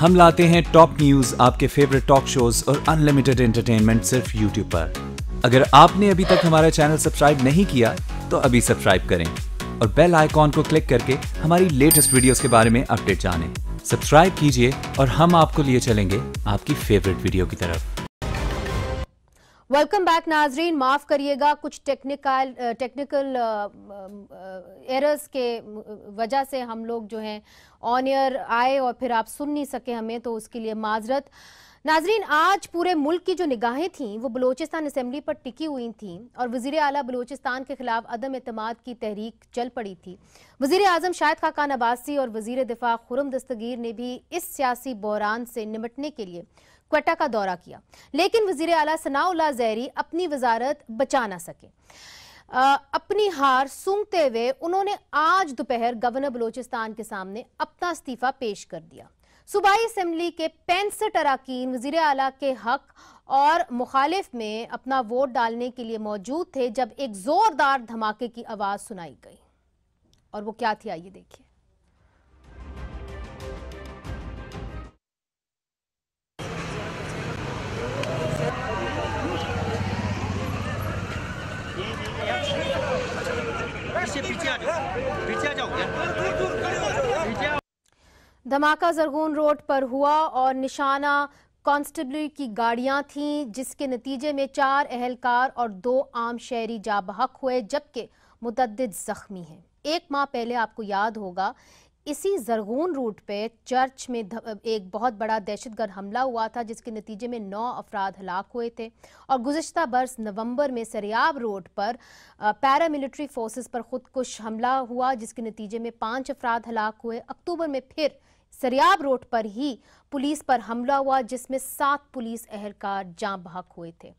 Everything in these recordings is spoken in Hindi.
हम लाते हैं टॉप न्यूज, आपके फेवरेट टॉक शोज और अनलिमिटेड एंटरटेनमेंट सिर्फ यूट्यूब पर। अगर आपने अभी तक हमारा चैनल सब्सक्राइब नहीं किया तो अभी सब्सक्राइब करें और बेल आइकॉन को क्लिक करके हमारी लेटेस्ट वीडियोस के बारे में अपडेट जानें। सब्सक्राइब कीजिए और हम आपको लिए चलेंगे आपकी फेवरेट वीडियो की तरफ। वेलकम बैक नाजरीन, माफ़ करिएगा कुछ टेक्निकल एरर्स के वजह से हम लोग जो हैं ऑन एयर आए और फिर आप सुन नहीं सके हमें, तो उसके लिए माजरत। नाजरीन, आज पूरे मुल्क की जो निगाहें थीं वो बलूचिस्तान असेंबली पर टिकी हुई थीं और वज़ीर आला बलूचिस्तान के खिलाफ अदम एतमाद की तहरीक चल पड़ी थी। वज़ीर आज़म शाहिद खाकान अब्बासी और वज़ीर दिफा खुर्रम दस्तगीर ने भी इस सियासी बहरान से निपटने के लिए क्वेटा का दौरा किया, लेकिन वज़ीर आला सनाउल्लाह ज़हरी अपनी वजारत बचा ना सके। अपनी हार सूंघते हुए उन्होंने आज दोपहर गवर्नर बलूचिस्तान के सामने अपना इस्तीफा पेश कर दिया। सूबाई असेंबली के 65 अरकान वज़ीर आला के हक और मुखालिफ में अपना वोट डालने के लिए मौजूद थे जब एक जोरदार धमाके की आवाज सुनाई गई, और वो क्या थी आइए देखिए। धमाका जरगून रोड पर हुआ और निशाना कांस्टेबल की गाड़ियां थीं, जिसके नतीजे में 4 एहलकार और 2 आम शहरी जा बहक हुए, जबकि मुतअद्दिद जख्मी हैं। 1 माह पहले आपको याद होगा इसी जरगून रूट पे चर्च में एक बहुत बड़ा दहशतगर्द हमला हुआ था, जिसके नतीजे में 9 अफराद हलाक हुए थे। और गुज़िश्ता बरस नवंबर में सरियाब रोड पर पैरामिलिट्री फोर्सेस पर खुदकुश हमला हुआ, जिसके नतीजे में 5 अफराद हलाक हुए। अक्टूबर में फिर सरियाब रोड पर ही पुलिस पर हमला हुआ, जिसमें 7 पुलिस एहलकार जाँ बहक हुए थे।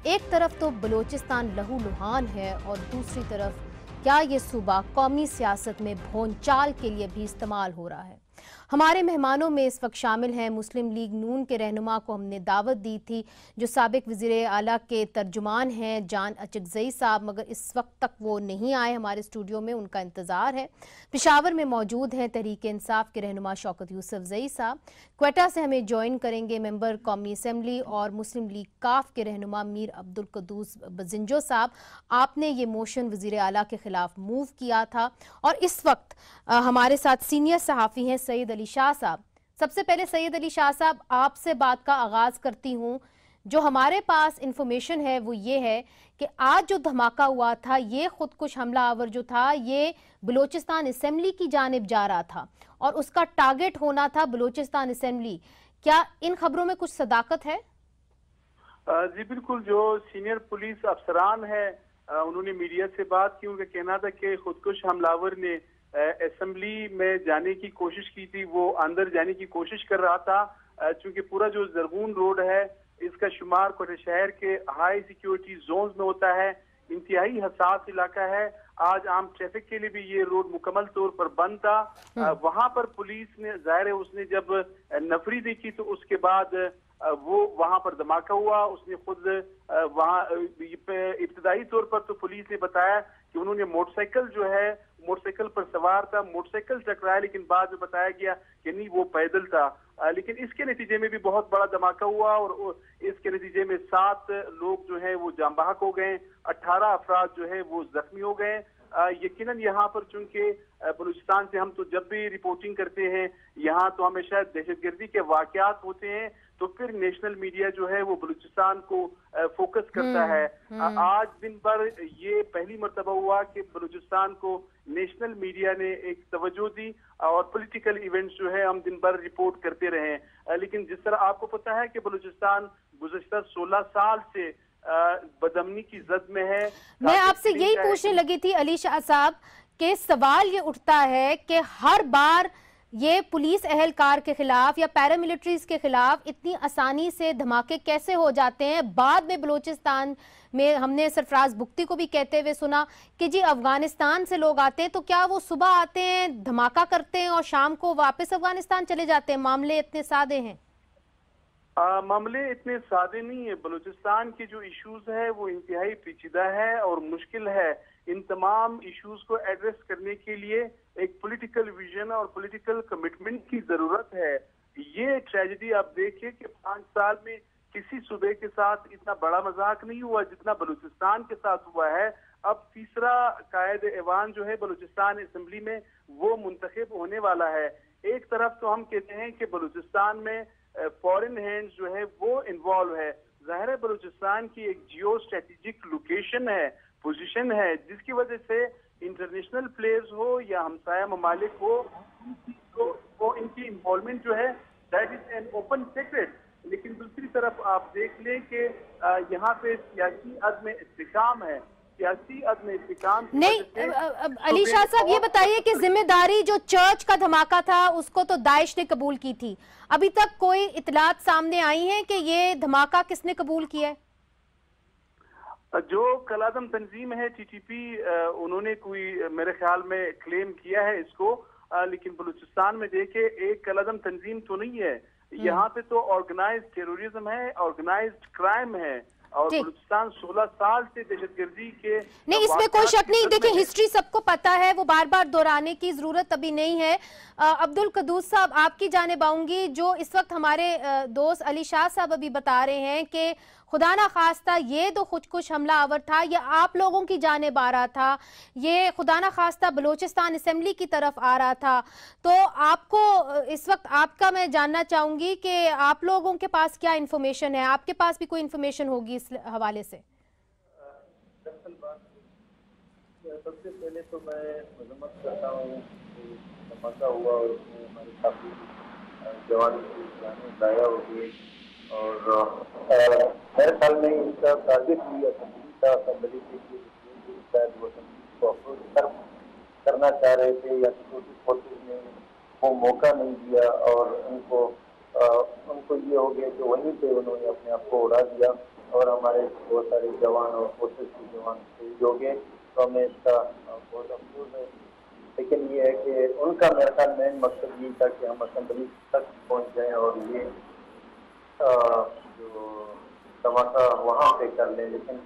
एक तरफ तो बलूचिस्तान लहूलुहान है और दूसरी तरफ क्या ये सूबा कौमी सियासत में भोंचाल के लिए भी इस्तेमाल हो रहा है। हमारे मेहमानों में इस वक्त शामिल हैं मुस्लिम लीग नून के रहनुमा को हमने दावत दी थी, जो साबिक वज़ीर आला के तर्जुमान हैं जान अचकज़ई साहब, मगर इस वक्त तक वो नहीं आए हमारे स्टूडियो में, उनका इंतज़ार है। पेशावर में मौजूद हैं तहरीक इंसाफ के रहनुमा शौकत यूसुफजई साहब। क्वेटा से हमें ज्वाइन करेंगे मेंबर कौमी असम्बली और मुस्लिम लीग काफ के रहनुमा मीर अब्दुल कद्दूस बजिंजो साहब। आपने ये मोशन वज़ीर आला के खिलाफ मूव किया था और इस वक्त हमारे साथ सीनियर सहाफ़ी हैं सैयद अली शाह साहब। सबसे पहले सैयद अली शाह साहब, आपसे बात का आगाज करती हूँ। जो हमारे पास इंफॉर्मेशन है वो ये है कि आज जो धमाका हुआ था, ये खुदकुश हमला आवर जो था, ये बलूचिस्तान असेंबली की जानिब जा रहा था और उसका टारगेट होना था बलूचिस्तान असेंबली। क्या इन खबरों में कुछ सदाकत है? जी बिल्कुल, जो सीनियर पुलिस अफसरान है उन्होंने मीडिया से बात की। उनका कहना था कि खुदकुश हमलावर ने असेंबली में जाने की कोशिश की थी, वो अंदर जाने की कोशिश कर रहा था। चूंकि पूरा जो जरगून रोड है इसका शुमार कोटा शहर के हाई सिक्योरिटी जोन में होता है, इंतहाई हसास इलाका है। आज आम ट्रैफिक के लिए भी ये रोड मुकम्मल तौर पर बंद था। वहां पर पुलिस ने, जाहिर है उसने जब नफरी देखी तो उसके बाद वो वहां पर धमाका हुआ। उसने खुद वहां इब्तदाई तौर पर तो पुलिस ने बताया कि उन्होंने मोटरसाइकिल जो है, मोटरसाइकिल पर सवार था, मोटरसाइकिल टकराया, लेकिन बाद में बताया गया कि नहीं वो पैदल था। लेकिन इसके नतीजे में भी बहुत बड़ा धमाका हुआ और इसके नतीजे में 7 लोग जो है वो जाँ बहक हो गए, 18 अफराद जो है वो जख्मी हो गए। यकीनन यहाँ पर चूंकि बलूचिस्तान से हम तो जब भी रिपोर्टिंग करते हैं यहाँ तो हमेशा दहशतगर्दी के वाकयात होते हैं, तो फिर नेशनल मीडिया जो है वो बलूचिस्तान को फोकस करता है। आज दिन भर ये पहली मर्तबा हुआ कि बलूचिस्तान को नेशनल मीडिया ने एक तवज्जो दी और पॉलिटिकल इवेंट्स जो है हम दिन भर रिपोर्ट करते रहे। लेकिन जिस तरह आपको पता है कि बलूचिस्तान गुज़श्ता 16 साल से बदअमनी की जद में है। मैं आपसे यही पूछने लगी थी अली शाह साहब कि सवाल ये उठता है कि हर बार ये पुलिस एहलकार के खिलाफ या पैरामिलिट्रीज के खिलाफ इतनी आसानी से धमाके कैसे हो जाते हैं। बाद में बलूचिस्तान में हमने सरफराज बुख्ती को भी कहते हुए सुना कि जी अफगानिस्तान से लोग आते हैं तो क्या वो सुबह आते हैं, धमाका करते हैं और शाम को वापस अफगानिस्तान चले जाते हैं। मामले इतने सादे हैं? मामले इतने सादे नहीं है। बलूचिस्तान के जो इश्यूज है वो इंतहाई पेचीदा है और मुश्किल है। इन तमाम इश्यूज को एड्रेस करने के लिए एक पॉलिटिकल विजन और पॉलिटिकल कमिटमेंट की जरूरत है। ये ट्रेजेडी आप देखिए कि 5 साल में किसी सूबे के साथ इतना बड़ा मजाक नहीं हुआ जितना बलूचिस्तान के साथ हुआ है। अब तीसरा कायद ऐवान जो है बलूचिस्तान असेंबली में वो मुंतखब होने वाला है। एक तरफ तो हम कहते हैं कि बलूचिस्तान में फॉरेन हैंड्स जो है वो इन्वॉल्व है। जाहिर है बलूचिस्तान की एक जियो स्ट्रेटेजिक लोकेशन है, पोजीशन है, जिसकी वजह से इंटरनेशनल प्लेयर्स हो या हमसाया ममालिक हो, तो वो इनकी इन्वॉल्वमेंट जो है that is an open secret. लेकिन दूसरी तरफ आप देख लें कि यहाँ पे सियासी अदम इस्तेकाम है, सियासी अदम इस्तेकाम नहीं। अली शाह साहब ये बताइए कि जिम्मेदारी जो चर्च का धमाका था उसको तो दाइश ने कबूल की थी, अभी तक कोई इतलात सामने आई है कि ये धमाका किसने कबूल किया है? जो कलादम तंजीम है टीटीपी, उन्होंने कोई मेरे ख्याल में क्लेम किया है इसको, लेकिन बलूचिस्तान में देखे एक कलादम तंजीम तो नहीं है, यहाँ पे तो ऑर्गेनाइज्ड टेररिज्म है, ऑर्गेनाइज्ड क्राइम है और बलूचिस्तान 16 साल से दहशतगर्दी के नहीं, इसमें कोई शक नहीं। देखिए हिस्ट्री सबको पता है, वो बार बार दोहराने की जरूरत अभी नहीं है। अब्दुल कदूस साहब आपकी जानिब आऊंगी। जो इस वक्त हमारे दोस्त अली शाह साहब अभी बता रहे हैं कि खुदा ना खास्ता ये तो खुदकुश हमला आवर था, ये आप लोगों की जानिब आ रहा था, ये खुदा ना खास्ता बलूचिस्तान असेंबली की तरफ आ रहा था, तो आपको इस वक्त आपका मैं जानना चाहूंगी कि आप लोगों के पास क्या इन्फॉर्मेशन है? आपके पास भी कोई इन्फॉर्मेशन होगी इस हवाले से? सबसे पहले तो मैं मजम्मत करता हूँ धमाका हुआ और उसमें हमारे काफी जवान दाया हो गए और मेरे ख्याल में इसका टारगेट भी असेंबली के शायद वो असेंबली को अप्रोच करना चाह रहे थे या सिक्योरिटी फोर्सेज ने वो मौका नहीं दिया और उनको ये हो गया कि वहीं पे उन्होंने अपने आप को उड़ा दिया और हमारे बहुत सारे जवान और फोर्सेज के जवान शहीद हो गए। तो हमें इसका बहुत अफसोस है, लेकिन ये है कि उनका मेरे ख्याल मेन मकसद ये था कि हम असेंबली तक पहुँच जाएँ और ये जो धमाका वहाँ पे कर लें, लेकिन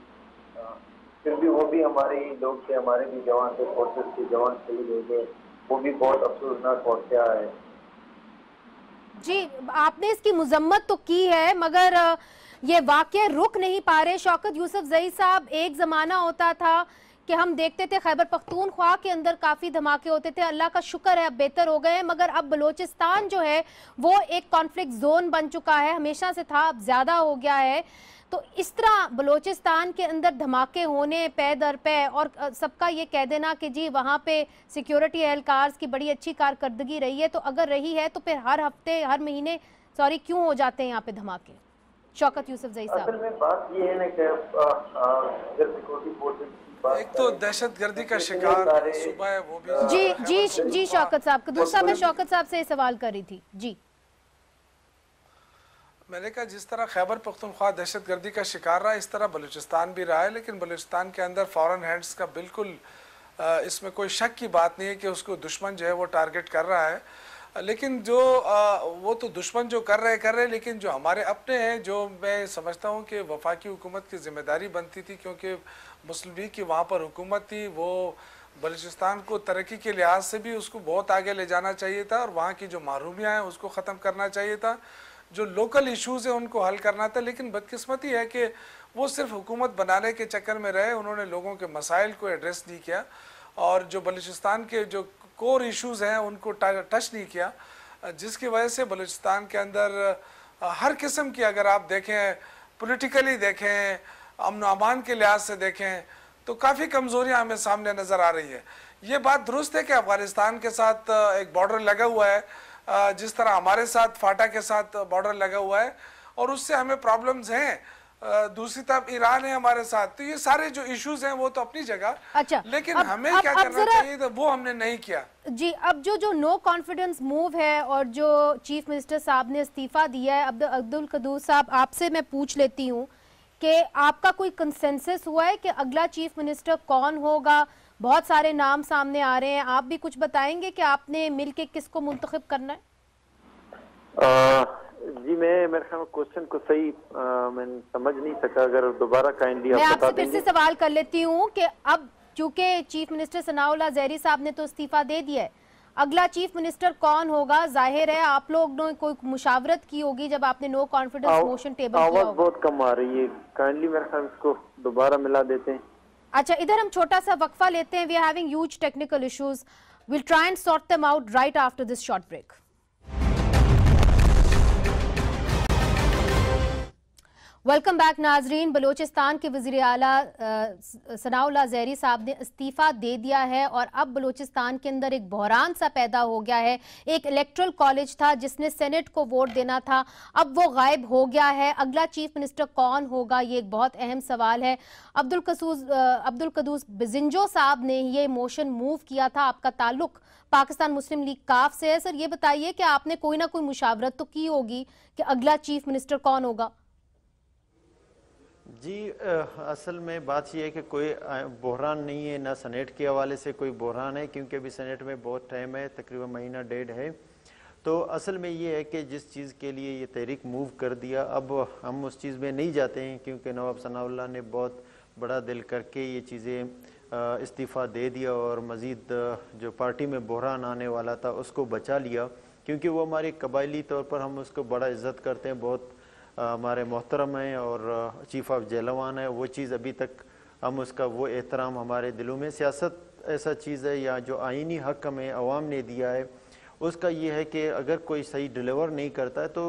फिर भी वो भी हमारे ही लोग थे, हमारे भी जवान थे, फोर्सेस के जवान शहीद हो गए, वो भी बहुत अफसोसनाक वाक़या है। जी, आपने इसकी मजम्मत तो की है मगर ये वाक़या रुक नहीं पा रहे। शौकत यूसुफजई साहब, एक ज़माना होता था कि हम देखते थे खैबर पख्तूनख्वा के अंदर काफ़ी धमाके होते थे, अल्लाह का शुक्र है अब बेहतर हो गए हैं, मगर अब बलूचिस्तान जो है वो एक कॉन्फ्लिक्ट जोन बन चुका है, हमेशा से था अब ज़्यादा हो गया है। तो इस तरह बलूचिस्तान के अंदर धमाके होने पे दर पे और सबका ये कह देना कि जी वहाँ पे सिक्योरिटी एहलकार की बड़ी अच्छी कारकर्दगी रही है, तो अगर रही है तो फिर हर हफ्ते हर महीने क्यों हो जाते हैं यहाँ पे धमाके? शौकत यूसुफजई साहब, असल में बात ये है ना कि सिक्योरिटी फोर्सेस एक तो दहशतगर्दी का शिकार सुबह है वो भी। जी शौकत साहब, दूसरा मैं शौकत साहब से सवाल कर रही थी। जी, मैंने कहा जिस तरह खैबर पख्तूनख्वा दहशतगर्दी का शिकार रहा इस तरह बलूचिस्तान भी रहा है, लेकिन बलूचिस्तान के अंदर फॉरेन हैंड्स का बिल्कुल इसमें कोई शक की बात नहीं है कि उसको दुश्मन जो है वो टारगेट कर रहा है। लेकिन जो वो तो दुश्मन जो कर रहे लेकिन जो हमारे अपने हैं, जो मैं समझता हूँ कि वफाकी हुकूमत की जिम्मेदारी बनती थी, क्योंकि मुस्लिम लीग की वहाँ पर हुकूमत थी, वो बलूचिस्तान को तरक्की के लिहाज से भी उसको बहुत आगे ले जाना चाहिए था और वहाँ की जो महरूमियाँ हैं उसको ख़त्म करना चाहिए था, जो लोकल इश्यूज़ हैं उनको हल करना था। लेकिन बदकिस्मती है कि वो सिर्फ हुकूमत बनाने के चक्कर में रहे, उन्होंने लोगों के मसाइल को एड्रेस नहीं किया और जो बलूचिस्तान के जो कोर इश्यूज़ हैं उनको टच नहीं किया, जिसकी वजह से बलूचिस्तान के अंदर हर किस्म की, अगर आप देखें पॉलिटिकली देखें, अमन अमान के लिहाज से देखें, तो काफ़ी कमज़ोरियाँ हमें सामने नज़र आ रही है। ये बात दुरुस्त है कि अफ़गानिस्तान के साथ एक बॉर्डर लगा हुआ है, जिस तरह हमारे साथ फाटा के साथ बॉर्डर लगा हुआ है और उससे हमें प्रॉब्लम्स हैं। दूसरी तरफ ईरान है हमारे साथ, तो ये सारे जो इश्यूज हैं वो तो अपनी जगह। अच्छा, लेकिन हमें क्या करना चाहिए था वो हमने नहीं किया। जी, अब जो नो कॉन्फिडेंस मूव है और जो चीफ मिनिस्टर साहब ने इस्तीफा दिया है, अब्दुल कदूस साहब आपसे मैं पूछ लेती हूँ कि आपका कोई कंसेंसस हुआ है कि अगला चीफ मिनिस्टर कौन होगा? बहुत सारे नाम सामने आ रहे हैं, आप भी कुछ बताएंगे कि आपने मिलके किसको मुंतखब करना है? जी, मेरे ख्याल में क्वेश्चन को सही मैं समझ नहीं सका, अगर दोबारा काइंडली मैं आपसे फिर से सवाल कर लेती हूँ कि अब चूंकि चीफ मिनिस्टर सनाउल्लाह ज़हरी साहब ने तो इस्तीफा दे दिया है, अगला चीफ मिनिस्टर कौन होगा? जाहिर है आप लोग ने कोई मुशावरत की होगी जब आपने नो कॉन्फिडेंस मोशन टेबल किया होगा। आवाज बहुत कम आ रही है, काइंडली मेरे ख्याल इसको दोबारा मिला देते हैं। अच्छा, इधर हम छोटा सा वक्फा लेते हैं। We are having huge technical issues, will try and sort them out right after this short break. Welcome back नाजरीन। बलोचिस्तान के वजीर आला सनाउल्लाह ज़हरी साहब ने इस्तीफा दे दिया है और अब बलोचिस्तान के अंदर एक बहरान सा पैदा हो गया है। एक इलेक्ट्रल कॉलेज था जिसने सेनेट को वोट देना था, अब वो गायब हो गया है। अगला चीफ मिनिस्टर कौन होगा, ये एक बहुत अहम सवाल है। अब्दुल कदूस बिजिंजो साहब ने ये मोशन मूव किया था। आपका ताल्लुक पाकिस्तान मुस्लिम लीग काफ से है। सर ये बताइए कि आपने कोई ना कोई मुशावरत तो की होगी कि अगला चीफ मिनिस्टर कौन होगा? जी, असल में बात यह है कि कोई बहरान नहीं है, ना सेनेट के हवाले से कोई बहरान है, क्योंकि अभी सेनेट में बहुत टाइम है, तकरीबन महीना डेढ़ है। तो असल में ये है कि जिस चीज़ के लिए ये तहरीक मूव कर दिया, अब हम उस चीज़ में नहीं जाते हैं, क्योंकि नवाब सनाउल्लाह ने बहुत बड़ा दिल करके ये चीज़ें इस्तीफ़ा दे दिया और मज़ीद जो पार्टी में बहरान आने वाला था उसको बचा लिया, क्योंकि वो हमारी कबायली तौर पर हम उसको बड़ा इज़्ज़त करते हैं, बहुत हमारे मोहतरम हैं और चीफ ऑफ जेलवान है। वो चीज़ अभी तक हम उसका वो एहतराम हमारे दिलों में, सियासत ऐसा चीज़ है या जो आइनी हक हमें अवाम ने दिया है उसका ये है कि अगर कोई सही डिलीवर नहीं करता है तो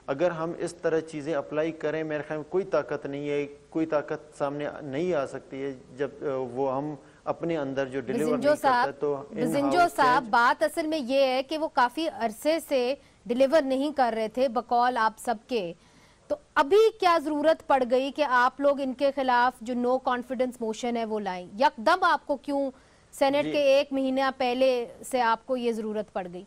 अगर हम इस तरह चीज़ें अप्लाई करें, मेरे ख्याल में कोई ताकत नहीं है, कोई ताकत सामने नहीं आ सकती है जब वो हम अपने अंदर जो डिलीवर नहीं करता है। तो बिजिंजो साहब, बात असल में ये है कि वो काफ़ी अरसे से डिलीवर नहीं कर रहे थे बकौल आप सबके, तो अभी क्या जरूरत पड़ गई कि आप लोग इनके खिलाफ जो नो कॉन्फिडेंस मोशन है वो लाएं? यकदम आपको क्यों सेनेट के एक महीना पहले से आपको ये जरूरत पड़ गई?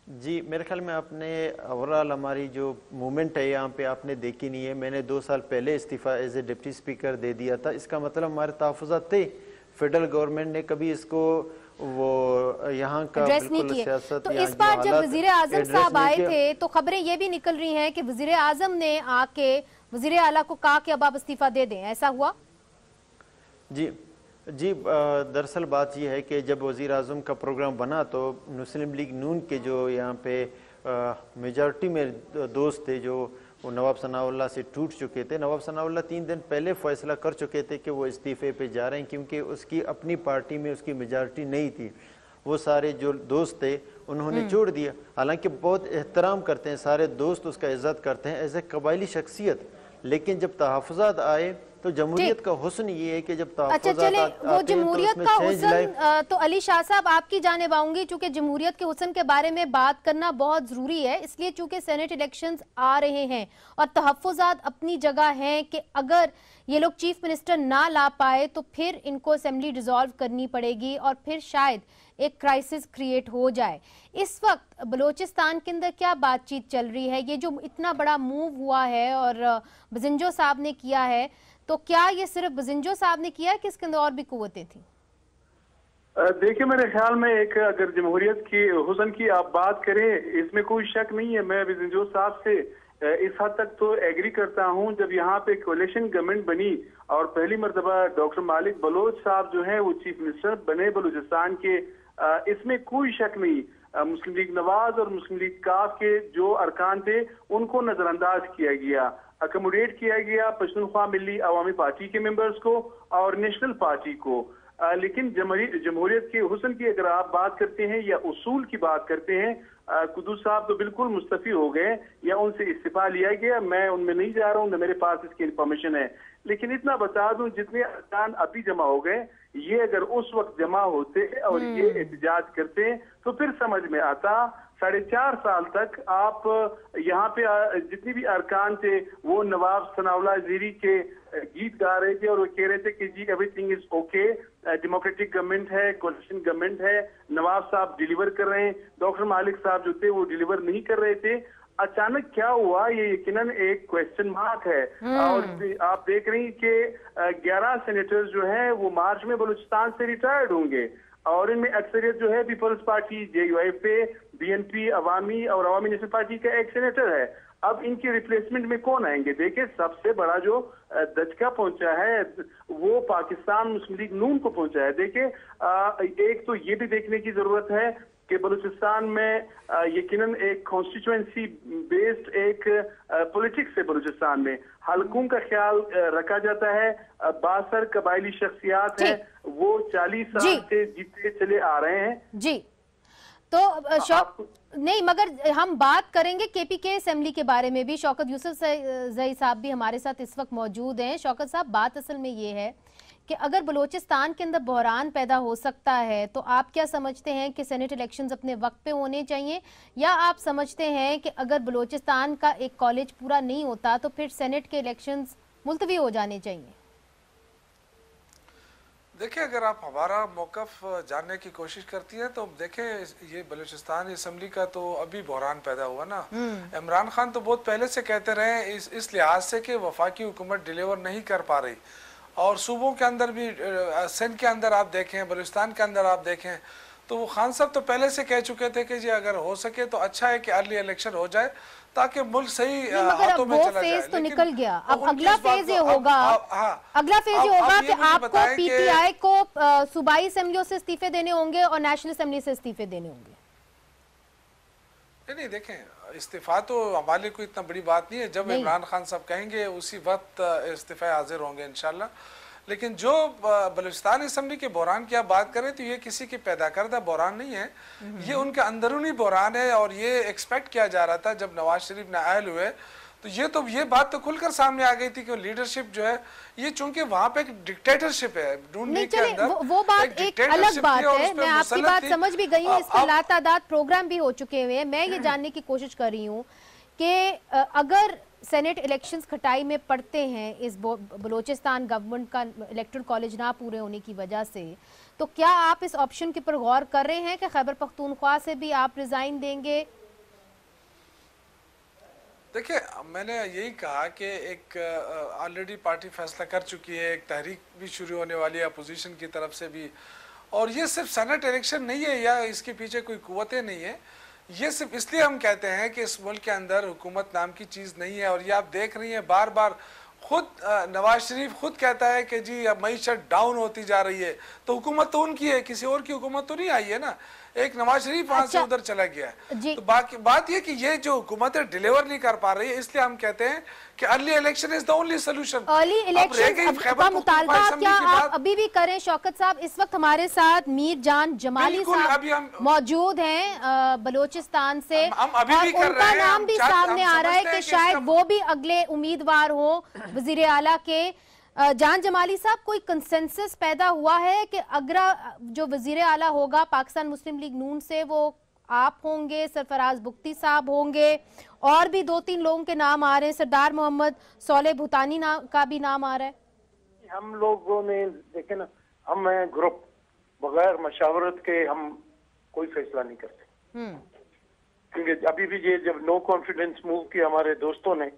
जी, मेरे ख्याल में आपने ओवरऑल हमारी जो मूवमेंट है यहाँ पे आपने देखी नहीं है। मैंने 2 साल पहले इस्तीफा एज ए डिप्टी स्पीकर दे दिया था। इसका मतलब हमारे तहफ़्फ़ुज़ात थे, फेडरल गवर्नमेंट ने कभी इसको वो यहाँ का बिल्कुल सियासत, तो इस बार जब वजीर आजम साहब आए थे तो खबरें ये भी निकल रही हैं कि वजीर आजम ने आके वजीर आला को कहा कि अब आप इस्तीफा दे दें, ऐसा हुआ? जी जी, दरअसल बात यह है कि जब वजीर आजम का प्रोग्राम बना तो मुस्लिम लीग नून के जो यहाँ पे मेजॉरिटी में दोस्त थे जो वो नवाब सनाउल्लाह से टूट चुके थे। नवाब सनाउल्लाह 3 दिन पहले फैसला कर चुके थे कि वो इस्तीफे पे जा रहे हैं, क्योंकि उसकी अपनी पार्टी में उसकी मेजॉरिटी नहीं थी। वो सारे जो दोस्त थे उन्होंने छोड़ दिया। हालांकि बहुत एहतराम करते हैं सारे दोस्त, उसका इज्जत करते हैं एज ए कबायली शख्सियत, लेकिन जब तहफ़्फ़ुज़ात आए तो जमहूरियत का हुस्न ये है कि जब तहफ़्फ़ुज़ात वो जमहूरियत का हुस्न, तो अली शाह साहब आपकी जानिब आऊंगी, चूंकि जमहूरियत के हुस्न के बारे में बात करना बहुत जरूरी है, इसलिए चूंकि सेनेट इलेक्शंस आ रहे हैं और तहफ़्फ़ुज़ात अपनी जगह हैं कि अगर ये लोग चीफ मिनिस्टर ना ला पाए तो फिर इनको असेंबली डिसॉल्व करनी पड़ेगी और फिर शायद एक क्राइसिस क्रिएट हो जाए। इस वक्त बलोचिस्तान के अंदर क्या बातचीत चल रही है? ये जो इतना बड़ा मूव हुआ है और बिजिंजो साहब ने किया है, तो क्या ये सिर्फ बिजिंजो साहब ने किया है कि इसके अंदर और भी कुव्वतें थी? देखिए, मेरे ख्याल में एक अगर जमहूरियत की हुस्न की आप बात करें, इसमें कोई शक नहीं है। मैं बिजिंजो साहब से इस हद तक तो एग्री करता हूं, जब यहाँ पे कोalition गवर्नमेंट बनी और पहली मर्तबा डॉक्टर मालिक बलोच साहब जो है वो चीफ मिनिस्टर बने बलूचिस्तान के, इसमें कोई शक नहीं। मुस्लिम लीग नवाज और मुस्लिम लीग काफ के जो अरकान थे उनको नजरअंदाज किया गया, अकोमोडेट किया गया पश्तूनख्वा मिली अवामी पार्टी के मेंबर्स को और नेशनल पार्टी को। लेकिन जमहूरियत के हुस्न की अगर आप बात करते हैं या उसूल की बात करते हैं, कुदूस साहब तो बिल्कुल मुस्तफी हो गए या उनसे इस्तीफा लिया गया। मैं उनमें नहीं जा रहा हूँ, न मेरे पास इसकी इंफॉर्मेशन है, लेकिन इतना बता दूं जितने अरकान अभी जमा हो गए, ये अगर उस वक्त जमा होते और ये एहतजाज करते तो फिर समझ में आता। 4.5 साल तक आप यहाँ पे जितनी भी अरकान थे वो नवाब सनाउल्लाह ज़हरी के गीत गा रहे थे और वो कह रहे थे कि जी everything is okay, democratic government है, कोalition गवर्नमेंट है, नवाब साहब डिलीवर कर रहे हैं। डॉक्टर मालिक साहब जो थे वो डिलीवर नहीं कर रहे थे। अचानक क्या हुआ, ये यकीनन एक क्वेश्चन मार्क है। और आप देख रही कि 11 सेनेटर्स जो हैं वो मार्च में बलूचिस्तान से रिटायर्ड होंगे। और इनमें अक्सरियत जो है पीपल्स पार्टी, JUIF, BNP, अवामी और अवामी नेशनल पार्टी का एक सेनेटर है। अब इनके रिप्लेसमेंट में कौन आएंगे? देखिए, सबसे बड़ा जो दचका पहुंचा है वो पाकिस्तान मुस्लिम लीग नून को पहुंचा है। देखिए, एक तो ये भी देखने की जरूरत है कि बलूचिस्तान में यकीनन एक कॉन्स्टिट्यूएंसी बेस्ड एक पॉलिटिक्स है। बलूचिस्तान में हलकों का ख्याल रखा जाता है। 62 कबायली शख्सियात है, वो 40 साल से जीते चले आ रहे हैं। जी, तो नहीं, मगर हम बात करेंगे KPK असेंबली के बारे में भी। शौकत यूसुफ जई साहब भी हमारे साथ इस वक्त मौजूद हैं। शौकत साहब, बात असल में ये है कि अगर बलूचिस्तान के अंदर बहरान पैदा हो सकता है तो आप क्या समझते हैं कि सेनेट इलेक्शंस अपने वक्त पे होने चाहिए, या आप समझते हैं कि अगर बलूचिस्तान का एक कॉलेज पूरा नहीं होता तो फिर सेनेट के इलेक्शंस मुलतवी हो जाने चाहिए? देखिए, अगर आप हमारा मौक़िफ़ जानने की कोशिश करती है तो देखिए, ये बलूचिस्तान असम्बली का तो अभी बहरान पैदा हुआ ना। इमरान खान तो बहुत पहले से कहते रहे इस लिहाज से कि वफाकी हुकूमत डिलीवर नहीं कर पा रही, और सूबों के अंदर भी, सिंध के अंदर आप देखें, बलूचिस्तान के अंदर आप देखें, तो वो खान साहब तो पहले से कह चुके थे कि जी अगर हो सके तो अच्छा है कि अर्ली इलेक्शन हो जाए ताकि मुल्क सही हाथों में चला जाए। तो निकल गया, अब अगला फेज ये होगा, अगला फेज ये होगा कि आपको PTI को सूबाई असेंबलियों से इस्तीफे देने होंगे और नेशनल असेंबली से इस्तीफे देने होंगे। नहीं, देखें, इस्तीफा तो हमारे लिए कोई इतना बड़ी बात नहीं है। जब इमरान खान साहब कहेंगे उसी वक्त इस्तीफा हाजिर होंगे इंशाल्लाह। लेकिन जो बलूचिस्तान असेंबली के बहरान की आप बात करें तो ये किसी की पैदा करदा बहरान नहीं है, ये उनका अंदरूनी बहरान है। और ये एक्सपेक्ट किया जा रहा था जब नवाज शरीफ नाअहल हुए तो ये बात तो खुलकर सामने आ गई थी कि लीडरशिप जो है ये, चूंकि वहां पे एक डिक्टेटरशिप है नहीं, चले वो बात एक अलग बात है। मैं आपकी बात समझ भी गई हूँ, इस पर लातादाद प्रोग्राम भी हो चुके हुए हैं। मैं ये जानने की कोशिश कर रही हूँ कि अगर सेनेट इलेक्शंस खटाई में पड़ते हैं इस बलूचिस्तान गवर्नमेंट का इलेक्टोरल कॉलेज ना पूरे होने की वजह से, तो क्या आप इस ऑप्शन के ऊपर गौर कर रहे हैं कि खैबर पख्तूनख्वा से भी आप रिजाइन देंगे? देखिए, मैंने यही कहा कि एक ऑलरेडी पार्टी फैसला कर चुकी है, एक तहरीक भी शुरू होने वाली है अपोजिशन की तरफ से भी, और ये सिर्फ सेनेट इलेक्शन नहीं है या इसके पीछे कोई कुव्वतें नहीं है। ये सिर्फ इसलिए हम कहते हैं कि इस मुल्क के अंदर हुकूमत नाम की चीज़ नहीं है। और ये आप देख रही हैं, बार बार खुद नवाज शरीफ खुद कहता है कि जी अब मईशत डाउन होती जा रही है, तो हुकूमत तो उनकी है, किसी और की हुकूमत तो नहीं आई है ना। एक नवाज शरीफ वहां से उधर चला गया है। तो बाकी बात ये कि ये जो हुकूमत डिलीवर नहीं कर पा रही है, इसलिए हम कहते हैं कि early election is the only solution. Early election का मुतालबा क्या आप अभी भी करें? शौकत साहब, इस वक्त हमारे साथ मीर जान जमाली साहब मौजूद हैं बलूचिस्तान से, और उनका नाम भी सामने आ रहा है कि शायद वो भी अगले उम्मीदवार हो वजीर आला के। जान जमाली साहब, कोई कंसेंसस पैदा हुआ है कि अगला जो वजीर आला होगा पाकिस्तान मुस्लिम लीग नून से, वो आप होंगे, सरफराज बुख्ती साहब होंगे, और भी 2-3 लोगों के नाम आ रहे हैं, सरदार मोहम्मद सोले भूतानी का भी नाम आ रहा है? हम लोगों ने देखे ना, हम ग्रुप बगैर मशावरत के हम कोई फैसला नहीं करते, क्योंकि अभी भी ये जब नो कॉन्फिडेंस मूव किया हमारे दोस्तों ने,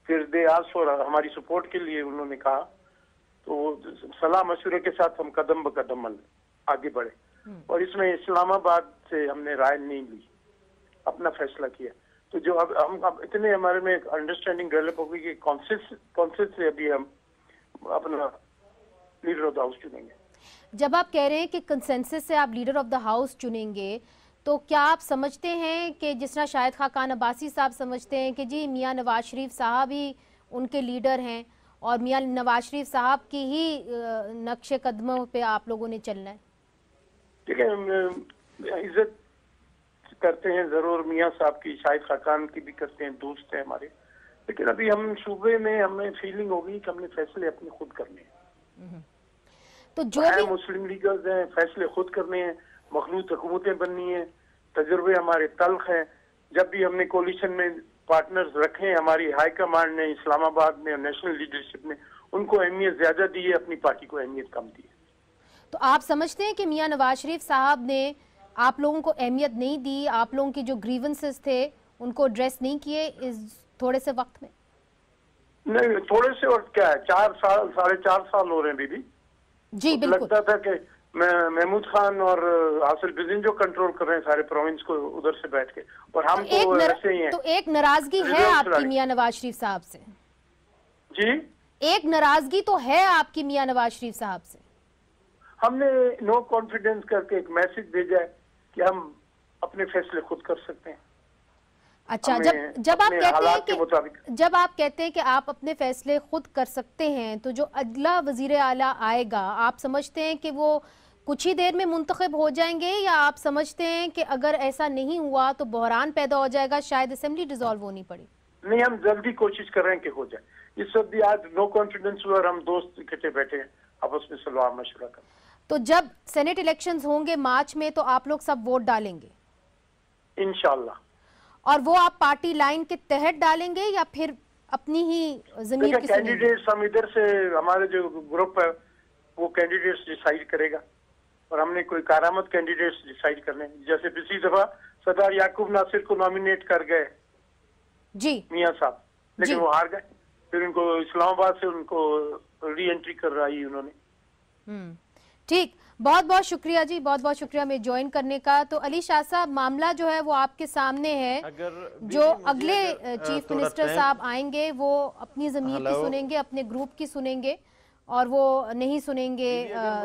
फिर दे आस्क्ड फॉर हमारी सपोर्ट के लिए उन्होंने कहा, तो सलाह मशवरे के साथ हम कदम ब कदम आगे बढ़े, और इसमें इस्लामाबाद से हमने राय नहीं ली, अपना फैसला किया। तो जो अब इतने हमारे में अंडरस्टैंडिंग डेवलप हो गई कि कॉन्सेंसस से अभी हम अपना लीडर ऑफ द हाउस चुनेंगे। जब आप कह रहे हैं कि कंसेंसस से आप लीडर ऑफ द हाउस चुनेंगे, तो क्या आप समझते हैं कि जिस तरह शाहिद खाकान अब्बासी साहब समझते हैं कि जी मियां नवाज शरीफ साहब ही उनके लीडर हैं और मियां नवाज शरीफ साहब की ही नक्शे कदमों पे आप लोगों ने चलना है? ठीक है, इज्जत करते हैं जरूर मियां साहब की, शाहिद खाकान की भी करते हैं, दोस्त हैं हमारे, लेकिन अभी हम सूबे में हमें फीलिंग हो गई कि हमने फैसले अपने खुद करने हैं। तो जो भी मुस्लिम लीगर्स हैं, फैसले खुद करने हैं, मखलूत हुकूमतें बननी है, तजुर्बे हमारे तल्ख हैं। जब भी हमने कोलिशन में पार्टनर्स रखे, हमारी हाई कमांड ने इस्लामाबाद में और नेशनल लीडरशिप ने उनको अहमियत ज्यादा दी है, अपनी पार्टी को अहमियत कम दी है। तो आप समझते हैं कि मियां नवाज शरीफ साहब ने आप लोगों को अहमियत नहीं दी, आप लोगों की जो ग्रीवेंसेस थे उनको एड्रेस नहीं किए इस थोड़े से वक्त में? नहीं, थोड़े से और क्या है, 4 साल 4.5 साल हो रहे हैं बीबी। जी बिल्कुल। लगता था कि महमूद खान और हासिल बिजिन जो कंट्रोल कर रहे हैं सारे प्रोविंस को उधर से बैठ के, और हम तो ऐसे ही हैं। तो एक नाराजगी है आपकी मियां नवाज शरीफ साहब से? जी, एक नाराजगी तो है आपकी मियां नवाज शरीफ साहब से? हमने नो कॉन्फिडेंस करके एक मैसेज भेजा है कि हम अपने फैसले खुद कर सकते हैं। अच्छा, जब आप कहते हैं कि आप अपने फैसले खुद कर सकते हैं, तो जो अगला वजीर आला आएगा, आप समझते हैं कि वो कुछ ही देर में मुंतखब हो जाएंगे, या आप समझते हैं कि अगर ऐसा नहीं हुआ तो बहरान पैदा हो जाएगा, शायद असेंबली डिसॉल्व होनी पड़ी? नहीं, हम जल्दी कोशिश कर रहे हैं कि हो जाए। इस वक्त भी आज नो कॉन्फिडेंस हुआ और हम दोस्त इकट्ठे बैठे हैं, आपस में सलाह मशवरा कर। तो जब सेनेट इलेक्शंस होंगे मार्च में, तो आप लोग सब वोट डालेंगे इंशाल्लाह? और वो आप पार्टी लाइन के तहत डालेंगे या फिर अपनी ही जमीन की? कैंडिडेट्स हम इधर से, हमारे जो ग्रुप है वो कैंडिडेट्स डिसाइड करेगा, और हमने कोई कारामद कैंडिडेट्स डिसाइड करने, जैसे पिछली दफा सरदार याकूब नासिर को नॉमिनेट कर गए जी मियां साहब, लेकिन वो हार गए। फिर उनको इस्लामाबाद से उनको री एंट्री करवाई उन्होंने। ठीक, बहुत बहुत शुक्रिया जी, बहुत बहुत शुक्रिया में ज्वाइन करने का। तो अली शाह साहब, मामला जो है वो आपके सामने है। जो अगले चीफ मिनिस्टर साहब आएंगे वो अपनी जमीन की सुनेंगे, अपने ग्रुप की सुनेंगे, और वो नहीं सुनेंगे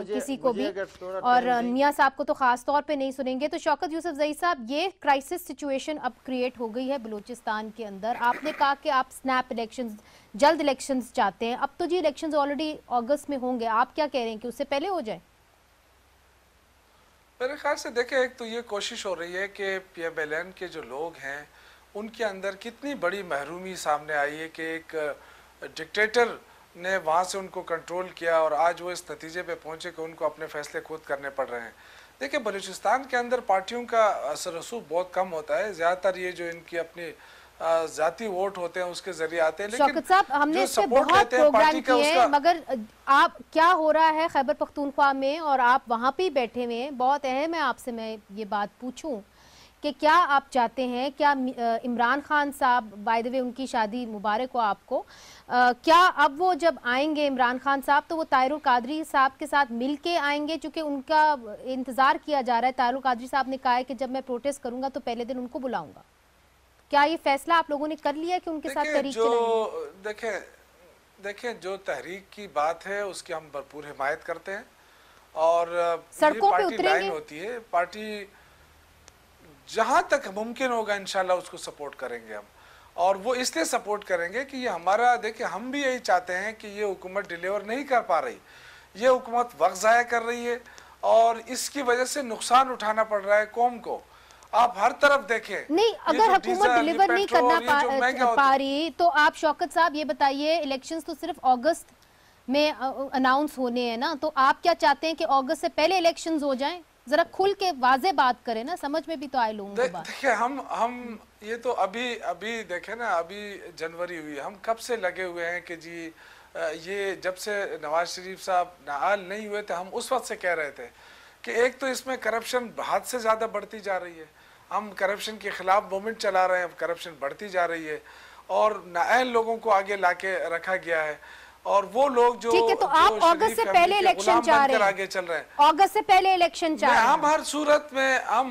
किसी को भी, और मियां साहब को तो खास तौर पे नहीं सुनेंगे। तो शौकत यूसुफजई साहब, ये क्राइसिस सिचुएशन अब क्रिएट हो गई है बलूचिस्तान के अंदर। आपने कहा कि आप स्नैप इलेक्शंस, जल्द इलेक्शंस चाहते हैं। अब तो जी इलेक्शंस ऑलरेडी अगस्त में होंगे, आप क्या कह रहे हैं कि उससे पहले हो जाए? मेरे ख्याल से देखें, एक तो ये कोशिश हो रही है कि PMLN के जो लोग हैं उनके अंदर कितनी बड़ी महरूमी सामने आई है कि एक डिक्टेटर ने वहाँ से उनको कंट्रोल किया, और आज वो इस नतीजे पे पहुँचे कि उनको अपने फैसले खुद करने पड़ रहे हैं। देखिए, बलूचिस्तान के अंदर पार्टियों का असर रसूख बहुत कम होता है। ज़्यादातर ये जो इनकी अपनी जाती वोट होते हैं उसके जरिए आते हैं। लेकिन शौकत साहब, हमने इससे बहुत प्रोग्राम किए हैं, मगर आप क्या हो रहा है खैबर पख्तूनख्वा में, और आप वहाँ पे बैठे हुए हैं, बहुत अहम है आपसे मैं ये बात पूछूं कि क्या आप चाहते हैं, क्या इमरान खान साहब, बाय द वे उनकी शादी मुबारक हो आपको, क्या अब वो जब आएंगे इमरान खान साहब तो वो ताहिरुल कादरी साहब के साथ मिल के आएंगे, चूँकि उनका इंतज़ार किया जा रहा है। ताहिरुल कादरी साहब ने कहा है कि जब मैं प्रोटेस्ट करूँगा तो पहले दिन उनको बुलाऊंगा। क्या ये फैसला आप लोगों ने कर लिया है कि उनके साथ तहरीक चलाएंगे? देखें, जो तहरीक की बात है उसकी हम भरपूर हिमायत करते हैं, और सड़कों पे उतरेंगे। लाइन होती है, पार्टी जहां तक मुमकिन होगा इंशाल्लाह उसको सपोर्ट करेंगे हम, और वो इसलिए सपोर्ट करेंगे कि ये हमारा, देखिए हम भी यही चाहते हैं कि ये हुकूमत डिलीवर नहीं कर पा रही, ये हुकूमत वक्त ज़ाया कर रही है, और इसकी वजह से नुकसान उठाना पड़ रहा है कौम को। आप हर तरफ देखें, नहीं, अगर हुकूमत डिलीवर नहीं करना पा रही, तो आप शौकत साहब ये बताइए, इलेक्शंस तो सिर्फ अगस्त में अनाउंस होने हैं ना, तो आप क्या चाहते हैं कि अगस्त से पहले इलेक्शंस हो जाएं? जरा खुल के वाजे बात करें ना, समझ में भी तो आए लोगों को बात। देखिए, हम ये तो अभी देखें ना, अभी जनवरी हुई, हम कब से लगे हुए हैं कि जी ये जब से नवाज शरीफ साहब नाअहल नहीं हुए थे, हम उस वक्त से कह रहे थे कि एक तो इसमें करप्शन हद से ज़्यादा बढ़ती जा रही है, हम करप्शन के खिलाफ मूवमेंट चला रहे हैं, करप्शन बढ़ती जा रही है, और नाअहल लोगों को आगे लाके रखा गया है, और वो लोग जो, ठीक है, तो आप अगस्त से पहले इलेक्शन चाह रहे हैं, आगे चल रहे हैं, अगस्त से पहले इलेक्शन चाह रहे हैं। हम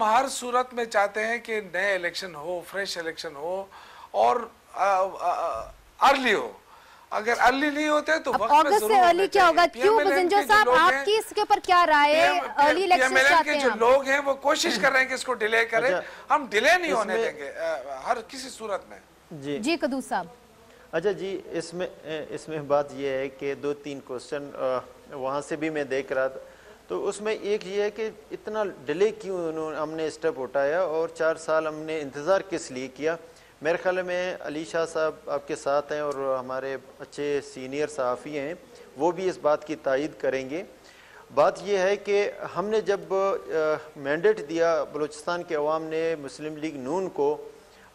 हर सूरत में चाहते हैं कि नए इलेक्शन हो, फ्रेश इलेक्शन हो, और अर्ली हो। अगर अर्ली नहीं होते तो अगस्त से अर्ली क्या होगा? क्यों बजिंजो साहब, आपकी इसके ऊपर क्या राय है? अर्ली इलेक्शन चाहते हैं? जो लोग हैं वो कोशिश कर रहे हैं कि इसको डिले करें, हम डिले नहीं होने देंगे हर किसी सूरत में। जी कदूस साहब। अच्छा जी, इसमें बात यह है कि 2-3 क्वेश्चन वहाँ से भी मैं देख रहा था, तो उसमें एक ये है कि इतना डिले क्यों हमने स्टेप उठाया, और 4 साल हमने इंतज़ार किस लिए किया। मेरे ख्याल में अली शाह साहब आपके साथ हैं, और हमारे अच्छे सीनियर सहाफ़ी हैं, वो भी इस बात की तायीद करेंगे। बात यह है कि हमने जब मैंडेट दिया बलूचिस्तान के अवाम ने मुस्लिम लीग नून को,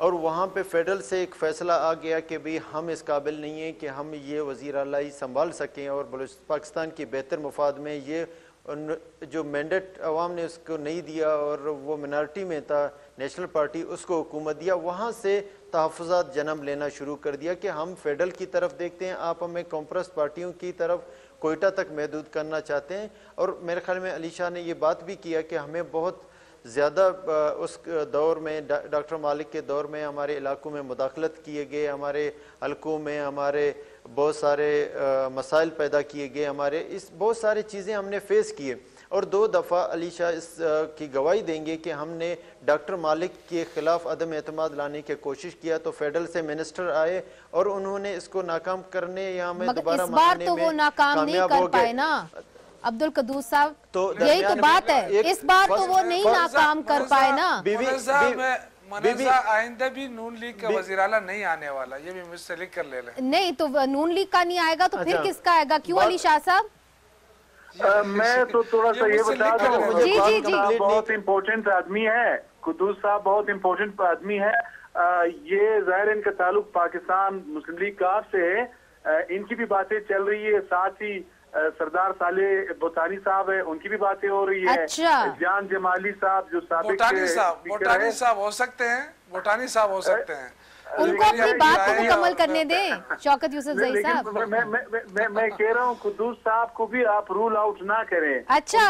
और वहाँ पे फेडरल से एक फ़ैसला आ गया कि भाई हम इस काबिल नहीं हैं कि हम ये वज़ीर आला ही संभाल सकें, और पाकिस्तान की बेहतर मफाद में ये जो मैंडेट अवाम ने उसको नहीं दिया, और वो मिनॉरिटी में था, नेशनल पार्टी उसको हुकूमत दिया, वहाँ से तहफ़्फ़ुज़ात जन्म लेना शुरू कर दिया कि हम फेडरल की तरफ देखते हैं, आप हमें कॉम्प्रेस पार्टियों की तरफ कोयटा तक महदूद करना चाहते हैं। और मेरे ख्याल में अली शाह ने ये बात भी किया कि हमें बहुत ज़्यादा उस दौर में डॉक्टर मालिक के दौर में हमारे इलाकों में मुदाखलत किए गए, हमारे हलकों में हमारे बहुत सारे मसाइल पैदा किए गए, हमारे इस बहुत सारी चीज़ें हमने फेस किए। और 2 दफ़ा अली शाह इस की गवाही देंगे कि हमने डॉक्टर मालिक के ख़िलाफ़ अदम एतमाद लाने की कोशिश किया तो फेडरल से मिनिस्टर आए और उन्होंने इसको नाकाम करने या हमें दोबारा तो वो नाकाम नहीं कर पाए ना अब्दुल कदूस साहब, तो यही तो बात है, इस बार तो वो नहीं नाकाम कर पाए ना। आइंदा भी नून लीग का वज़ीर आला नहीं आने वाला, ये भी मुझसे लिख कर ले लें। नहीं तो नून लीग का नहीं आएगा तो फिर किसका आएगा? क्यों अली शाह साहब? मैं तो थोड़ा सा ये बता दूं, जी बहुत इम्पोर्टेंट आदमी है, कुद्दूस साहब बहुत इम्पोर्टेंट आदमी है। ये जाहिर इनका ताल्लुक पाकिस्तान मुस्लिम लीग का से है, इनकी भी बातें चल रही है, साथ ही सरदार साले भूटानी साहब है, उनकी भी बातें हो रही है। अच्छा। जान जमाली साहब जो भूटानी साहब हो सकते हैं, भूटानी साहब हो सकते हैं, उनको अपनी बात को मुकम्मल करने दें शौकत यूसुफ जई साहब। मैं कह रहा हूँ कुद्दूस साहब को भी आप रूल आउट ना करें। अच्छा,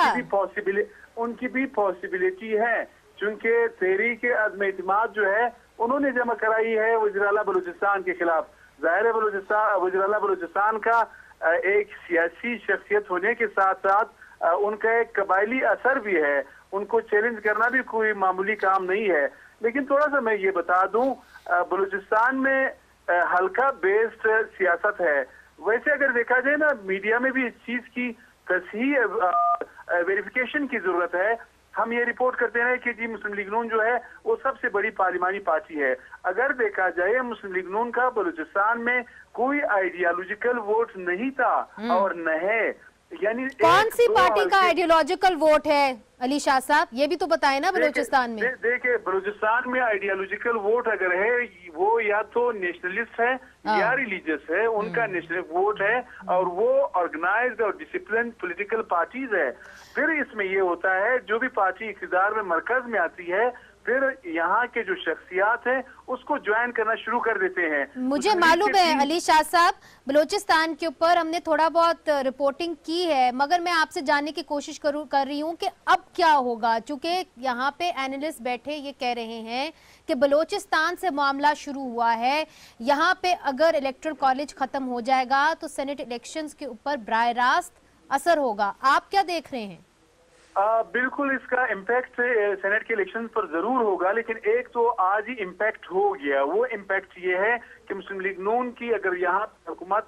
उनकी भी पॉसिबिलिटी है, चूंकि तहरीक अज़्म एतमाद जो है उन्होंने जमा कराई है वज़ीर-ए-आला बलूचिस्तान के खिलाफ। जाहिर है वज़ीर-ए-आला बलूचिस्तान का एक सियासी शख्सियत होने के साथ साथ उनका एक कबायली असर भी है, उनको चैलेंज करना भी कोई मामूली काम नहीं है। लेकिन थोड़ा सा मैं ये बता दूं, बलूचिस्तान में हल्का बेस्ड सियासत है। वैसे अगर देखा जाए ना, मीडिया में भी इस चीज की तस्हीह वेरिफिकेशन की जरूरत है। हम ये रिपोर्ट करते हैं कि जी मुस्लिम लीग नून जो है वो सबसे बड़ी पार्लिमानी पार्टी है। अगर देखा जाए मुस्लिम लीग नून का बलूचिस्तान में कोई आइडियोलॉजिकल वोट नहीं था और न है, यानी कौन सी पार्टी का आइडियोलॉजिकल वोट है अली शाह साहब, ये भी तो बताए ना बलूचिस्तान में। देखिए बलूचिस्तान में आइडियोलॉजिकल वोट अगर है वो या तो नेशनलिस्ट है या रिलीजियस है, उनका नेशनल वोट है और वो ऑर्गेनाइज्ड और डिसिप्लिन पॉलिटिकल पार्टीज है। फिर इसमें ये होता है जो भी पार्टी इक़्तिदार में मरकज में आती है फिर यहाँ के जो शख्सियात हैं उसको ज्वाइन करना शुरू कर देते हैं। मुझे मालूम है अली शाह साहब, बलूचिस्तान के ऊपर हमने थोड़ा बहुत रिपोर्टिंग की है, मगर मैं आपसे जानने की कोशिश कर रही हूँ कि अब क्या होगा, चूंकि यहाँ पे एनालिस्ट बैठे ये कह रहे हैं कि बलूचिस्तान से मामला शुरू हुआ है, यहाँ पे अगर इलेक्टोरल कॉलेज खत्म हो जाएगा तो सेनेट इलेक्शंस के ऊपर बराह रास्त असर होगा। आप क्या देख रहे हैं? बिल्कुल इसका इम्पैक्ट सेनेट के इलेक्शन पर जरूर होगा, लेकिन एक तो आज ही इम्पैक्ट हो गया। वो इम्पैक्ट ये है कि मुस्लिम लीग नून की अगर यहाँ हुकूमत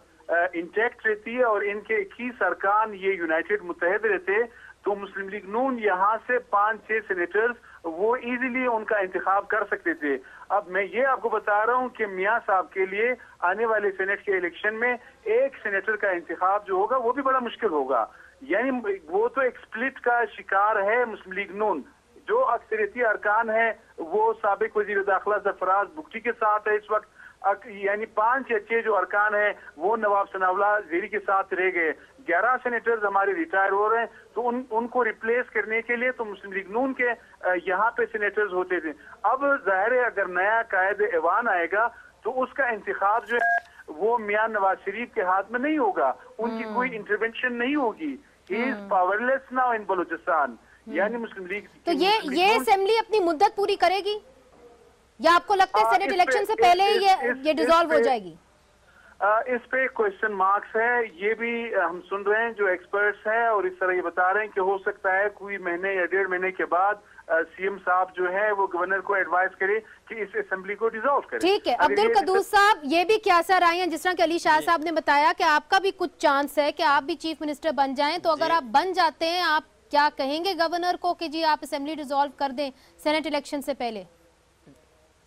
इंटैक्ट रहती है और इनके 21 अरकान ये यूनाइटेड मुत्तहद रहते तो मुस्लिम लीग नून यहाँ से 5-6 सेनेटर्स वो इजीली उनका इंतखाब कर सकते थे। अब मैं ये आपको बता रहा हूँ कि मियाँ साहब के लिए आने वाले सेनेट के इलेक्शन में एक सेनेटर का इंतखाब जो होगा वो भी बड़ा मुश्किल होगा। यानी वो तो एक स्प्लिट का शिकार है मुस्लिम लीग नून। जो अक्सरियती अरकान है वो साबिक वजीर दाखिला सरफराज बुगटी के साथ है इस वक्त, यानी 5 या 6 जो अरकान है वो नवाब सनाउल्लाह ज़ेरी के साथ रह गए। 11 सेनेटर्स हमारे रिटायर हो रहे हैं तो उनको रिप्लेस करने के लिए तो मुस्लिम लीग नून के यहाँ पे सेनेटर्स होते थे। अब जाहिर है अगर नया कायद ऐवान आएगा तो उसका इंतखाब जो है वो मियां नवाज शरीफ के हाथ में नहीं होगा, उनकी कोई इंटरवेंशन नहीं होगी। He is powerless now in Balochistan. यानी मुस्लिम लीग तो ये असेंबली अपनी मुद्दत पूरी करेगी या आपको लगता है सेनेट इलेक्शन से पहले ये डिसॉल्व हो जाएगी? इस पे क्वेश्चन मार्क्स है। ये भी हम सुन रहे हैं जो एक्सपर्ट्स हैं और इस तरह ये बता रहे हैं कि हो सकता है कोई महीने या 1.5 महीने के बाद सीएम साहब जो है वो गवर्नर को एडवाइस करे कि इस असेंबली को डिसॉल्व करे। ठीक है अब्दुल कदूस साहब, ये भी क्या सर आए हैं जिस तरह के अली शाह साहब ने बताया कि आपका भी कुछ चांस है कि आप भी चीफ मिनिस्टर बन जाएं, तो अगर आप बन जाते हैं आप क्या कहेंगे गवर्नर को कि जी आप असेंबली डिसॉल्व कर दें सेनेट इलेक्शन से पहले?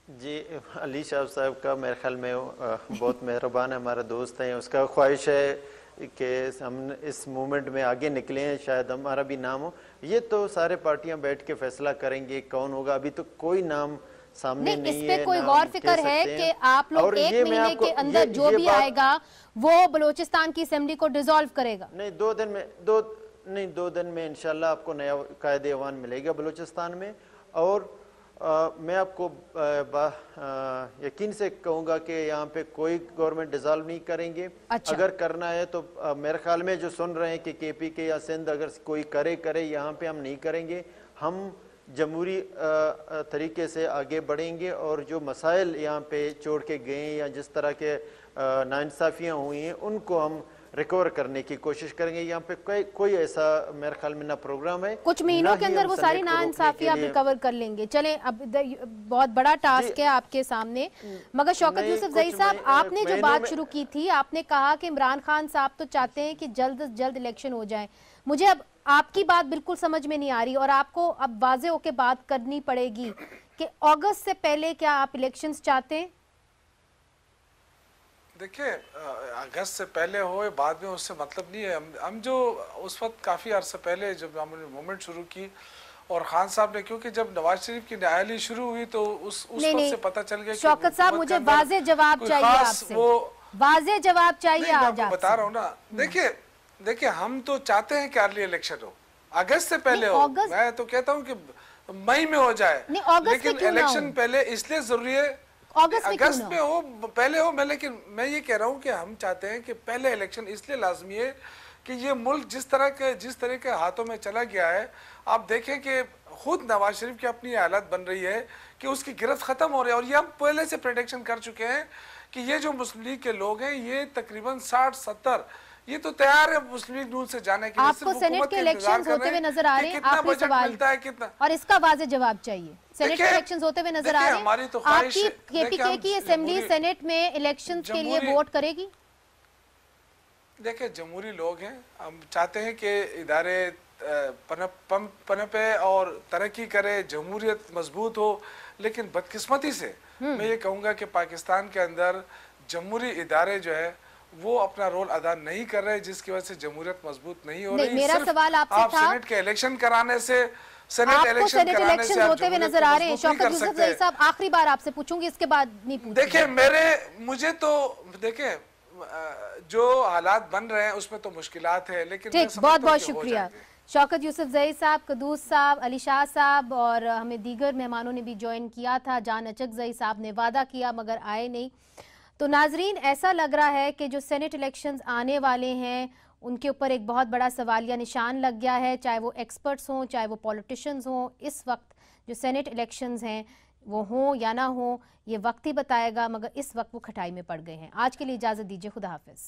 जी अली शाह साहब का मेरे ख्याल में बहुत मेहरबान है, हमारा दोस्त है, उसका ख्वाहिश है कि हम इस मूवमेंट में आगे निकले हैं, शायद हमारा भी नाम हो। ये तो सारे पार्टियां बैठ के फैसला करेंगे कौन होगा, अभी तो कोई नाम सामने नहीं है। इस पे कोई गौर फिक्र है कि आप लोग 1 महीने के अंदर जो भी आएगा वो बलूचिस्तान की असेंबली को डिसॉल्व करेगा? नहीं, 2 दिन में इंशाल्लाह आपको नया कायदे ऐवान मिलेगा बलूचिस्तान में। और मैं आपको यकीन से कहूँगा कि यहाँ पे कोई गवर्नमेंट डिसॉल्व नहीं करेंगे। अच्छा। अगर करना है तो मेरे ख्याल में जो सुन रहे हैं कि KPK या सिंध अगर कोई करे, यहाँ पे हम नहीं करेंगे। हम जमहूरी तरीके से आगे बढ़ेंगे और जो मसाइल यहाँ पे छोड़ के गए या जिस तरह के नाइंसाफ़ियाँ हुई हैं उनको हम रिकवर करने की कोशिश करेंगे। यहाँ पे कोई ऐसा मेरे ख्याल में ना प्रोग्राम है, कुछ महीनों के अंदर वो सारी नाइंसाफियां भी कवर कर लेंगे। चलें, अब बहुत बड़ा टास्क है आपके सामने। मगर शौकत यूसुफ ज़ई साहब, आपने जो बात शुरू की थी, आपने कहा कि इमरान खान साहब तो चाहते हैं कि जल्द से जल्द इलेक्शन हो जाए। मुझे अब आपकी बात बिल्कुल समझ में नहीं आ रही और आपको अब वाजे होकर बात करनी पड़ेगी कि अगस्त से पहले क्या आप इलेक्शंस चाहते हैं? देखिए, अगस्त से पहले हो बाद में उससे मतलब नहीं है। हम जो उस वक्त काफ़ी अर्से पहले जब हमने मूवमेंट शुरू की और खान साहब ने, क्योंकि जब नवाज शरीफ की न्यायालय शुरू हुई तो उस वक्त से पता चल गया। शौकत साहब, मुझे वाज़े जवाब चाहिए आपसे, वाज़े जवाब चाहिए आज आपसे। बता रहा हूँ ना, देखिए हम तो चाहते हैं कि अर्ली इलेक्शन हो, अगस्त से पहले हो। मैं तो कहता हूँ कि मई में हो जाए, लेकिन इलेक्शन पहले इसलिए जरूरी है अगस्त में हो, पहले हो। लेकिन मैं ये कह रहा हूँ कि हम चाहते हैं कि पहले इलेक्शन इसलिए लाजमी है कि ये मुल्क जिस तरह के हाथों में चला गया है, आप देखें कि खुद नवाज शरीफ की अपनी हालत बन रही है कि उसकी गिरफ्त खत्म हो रही है। और ये हम पहले से प्रेडिक्शन कर चुके हैं कि ये जो मुस्लिम लीग के लोग हैं ये तकरीबन 60-70 ये तो तैयार है मुस्लिम लीग नून से जाने के लिए। आपको सेनेट के इलेक्शंस होते हुए नजर आ रहे हैं, आखिरी सवाल कितना, और इसका वाज़े जवाब चाहिए। सेनेट के इलेक्शंस होते हुए नजर आ रहे हैं, तो आपकी KPK की असेंबली सेनेट में इलेक्शंस के लिए वोट करेगी? देखिए, जमहूरी लोग हैं, हम चाहते हैं कि इदारे पनपे और तरक्की करे, जमहूरियत मजबूत हो। लेकिन बदकिस्मती से मैं ये कहूँगा कि पाकिस्तान के अंदर जमहूरी इदारे जो है वो अपना रोल अदा नहीं कर रहे, जिसकी वजह से जमहूरियत मजबूत नहीं हो रही। मेरा सवाल आपसे था, सेनेट के इलेक्शन कराने से, सेनेट इलेक्शन होते हुए नजर आ रहे हैं। शौकत यूसुफ ज़ई साहब, आखिरी बार आपसे पूछूंगी, इसके बाद नहीं पूछूंगी। देखिए, मुझे तो देखिए जो हालात बन रहे हैं उसमें तो मुश्किलात है, लेकिन ठीक, बहुत बहुत शुक्रिया। शौकत यूसुफ ज़ई साहब, कदूस साहब, अली शाह साहब और हमें दीगर मेहमानों ने भी ज्वाइन किया था। जान अचक ज़ई साहब ने वादा किया मगर आए नहीं। तो नाजरीन, ऐसा लग रहा है कि जो सेनेट इलेक्शंस आने वाले हैं उनके ऊपर एक बहुत बड़ा सवालिया निशान लग गया है, चाहे वो एक्सपर्ट्स हों, चाहे वो पॉलिटिशियंस हों। इस वक्त जो सेनेट इलेक्शंस हैं वो हों या ना हों ये वक्त ही बताएगा, मगर इस वक्त वो खटाई में पड़ गए हैं। आज के लिए इजाज़त दीजिए, खुदा हाफिज़।